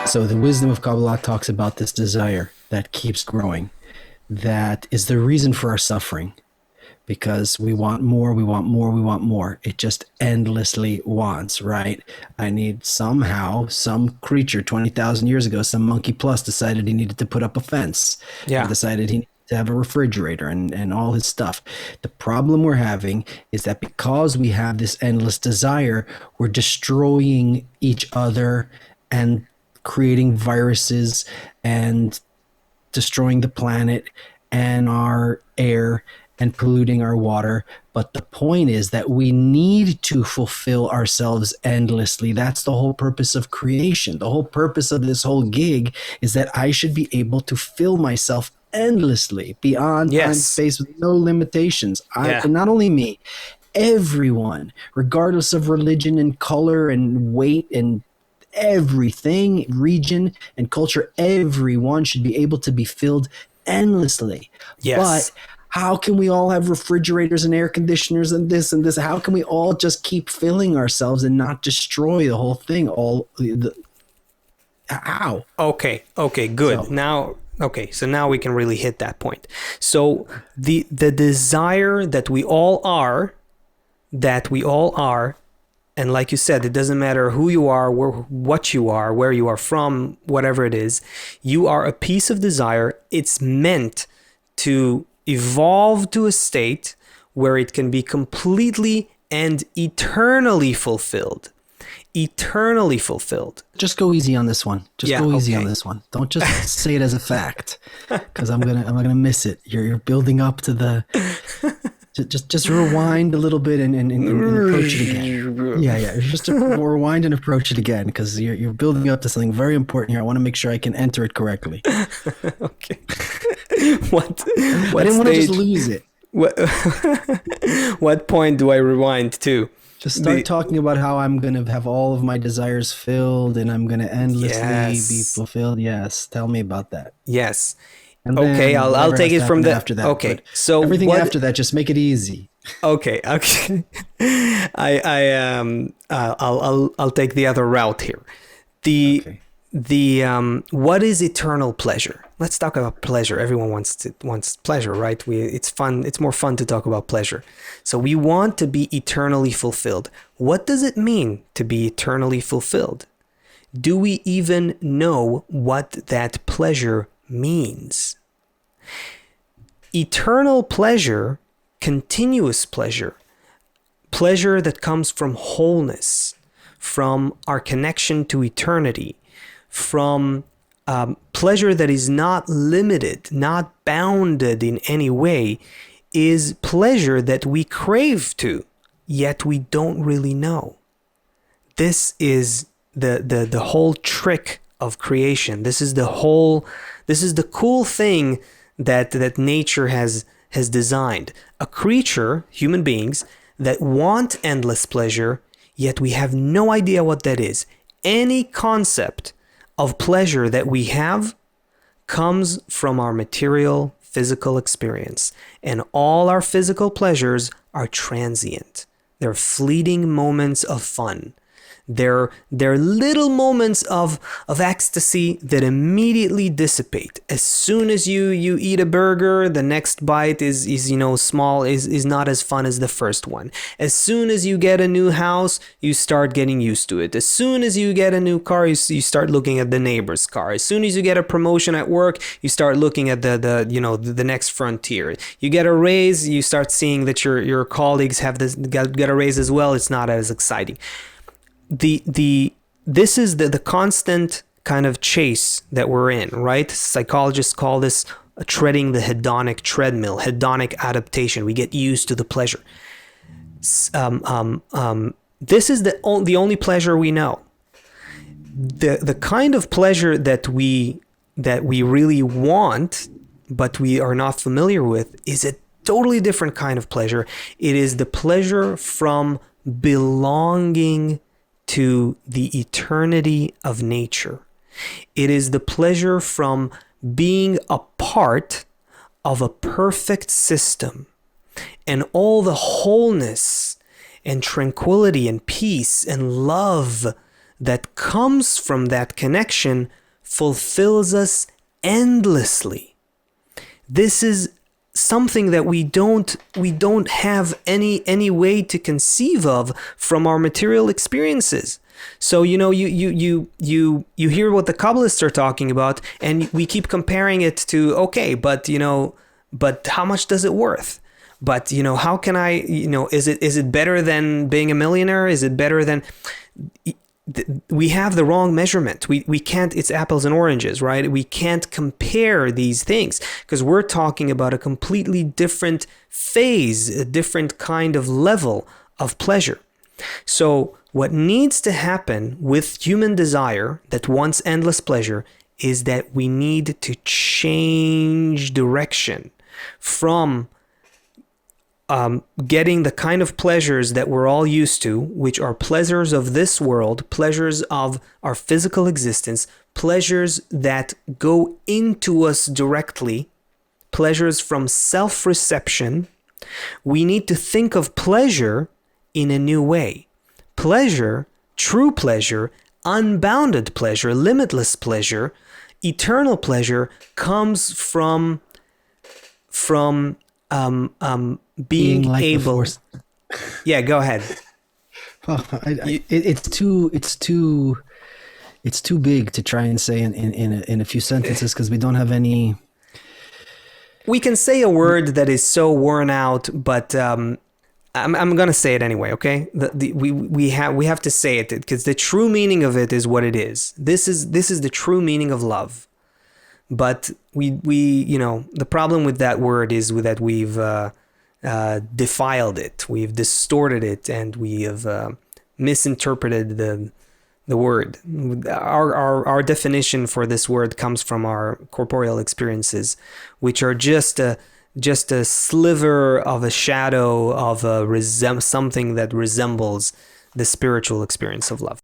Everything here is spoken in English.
So the wisdom of Kabbalah talks about this desire that keeps growing, that is the reason for our suffering, because we want more, we want more, we want more. It just endlessly wants, right? I need somehow, some creature 20,000 years ago, some monkey plus decided he needed to put up a fence and Yeah. decided he needed to have a refrigerator and all his stuff. The problem we're having is that because we have this endless desire, we're destroying each other and creating viruses and destroying the planet and our air and polluting our water. But the point is that we need to fulfill ourselves endlessly. That's the whole purpose of creation. The whole purpose of this whole gig is that I should be able to fill myself endlessly beyond time and Yes. space with no limitations. Yeah. And not only me, everyone, regardless of religion and color and weight and everything, region and culture, everyone should be able to be filled endlessly. But Yes. how can we all have refrigerators and air conditioners and this and this? How can we all just keep filling ourselves and not destroy the whole thing? How? Okay. Okay. Good. So Now, okay. So now we can really hit that point. So the desire that we all are, and like you said, it doesn't matter who you are, what you are, where you are from, whatever it is, you are a piece of desire. It's meant to evolve to a state where it can be completely and eternally fulfilled. Eternally fulfilled. just go easy on this one. Just Yeah, go easy on okay. this one. Don't just say it as a fact, because I'm gonna miss it. You're building up to the. Just rewind a little bit and approach it again. Yeah. Just rewind and approach it again, because you're building up to something very important here. I want to make sure I can enter it correctly. Okay. What I what didn't want to just stage? lose it. What what point do I rewind to? Just start The talking about how I'm going to have all of my desires filled and I'm going to endlessly be Yes. fulfilled. Yes, tell me about that. Yes. And Okay, then I'll whatever take has it to from happen the after that. okay. But So everything what after that, just make it easy. okay, okay. I'll take the other route here. The Okay. what is eternal pleasure? Let's talk about pleasure. Everyone wants pleasure, right? It's fun. It's more fun to talk about pleasure. So we want to be eternally fulfilled. What does it mean to be eternally fulfilled? Do we even know what that pleasure means? Eternal pleasure, continuous pleasure, pleasure that comes from wholeness, from our connection to eternity, from pleasure that is not limited, not bounded in any way, is pleasure that we crave to, yet we don't really know. This is the whole trick of creation. This is the cool thing that nature has designed. A creature, human beings, that want endless pleasure, yet we have no idea what that is. Any concept of pleasure that we have comes from our material physical experience, and all our physical pleasures are transient. They're fleeting moments of fun. They're little moments of ecstasy that immediately dissipate. As soon as you eat a burger, the next bite is small, is not as fun as the first one. As soon as you get a new house, you start getting used to it. As soon as you get a new car, you start looking at the neighbor's car. As soon as you get a promotion at work, you start looking at the next frontier. You get a raise, you start seeing that your colleagues have got a raise as well. It's not as exciting. This is the constant kind of chase that we're in, right? Psychologists call this treading the hedonic treadmill, hedonic adaptation. We get used to the pleasure. This is the only pleasure we know. The kind of pleasure that we really want, but we are not familiar with, is a totally different kind of pleasure. It is the pleasure from belonging to the eternity of nature. It is the pleasure from being a part of a perfect system, and all the wholeness and tranquility and peace and love that comes from that connection fulfills us endlessly. This is something that we don't have any way to conceive of from our material experiences. So you hear what the Kabbalists are talking about, and we keep comparing it to, okay, but how much does it worth? But how can I, is it better than being a millionaire? Is it better than? We have the wrong measurement. We can't, it's apples and oranges, right? We can't compare these things because we're talking about a completely different phase, a different kind of level of pleasure. So what needs to happen with human desire that wants endless pleasure is that we need to change direction from getting the kind of pleasures that we're all used to, which are pleasures of this world, pleasures of our physical existence, pleasures that go into us directly, pleasures from self-reception. We need to think of pleasure in a new way. Pleasure, true pleasure, unbounded pleasure, limitless pleasure, eternal pleasure comes from being like able. Yeah, go ahead. Well, it's too big to try and say in a few sentences because we don't have any. We can say a word that is so worn out, but I'm gonna say it anyway. Okay, we have to say it because the true meaning of it is what it is. This is the true meaning of love. But we the problem with that word is that we've defiled it, we've distorted it, and we have misinterpreted the word. Our definition for this word comes from our corporeal experiences, which are just a sliver of a shadow of something that resembles the spiritual experience of love.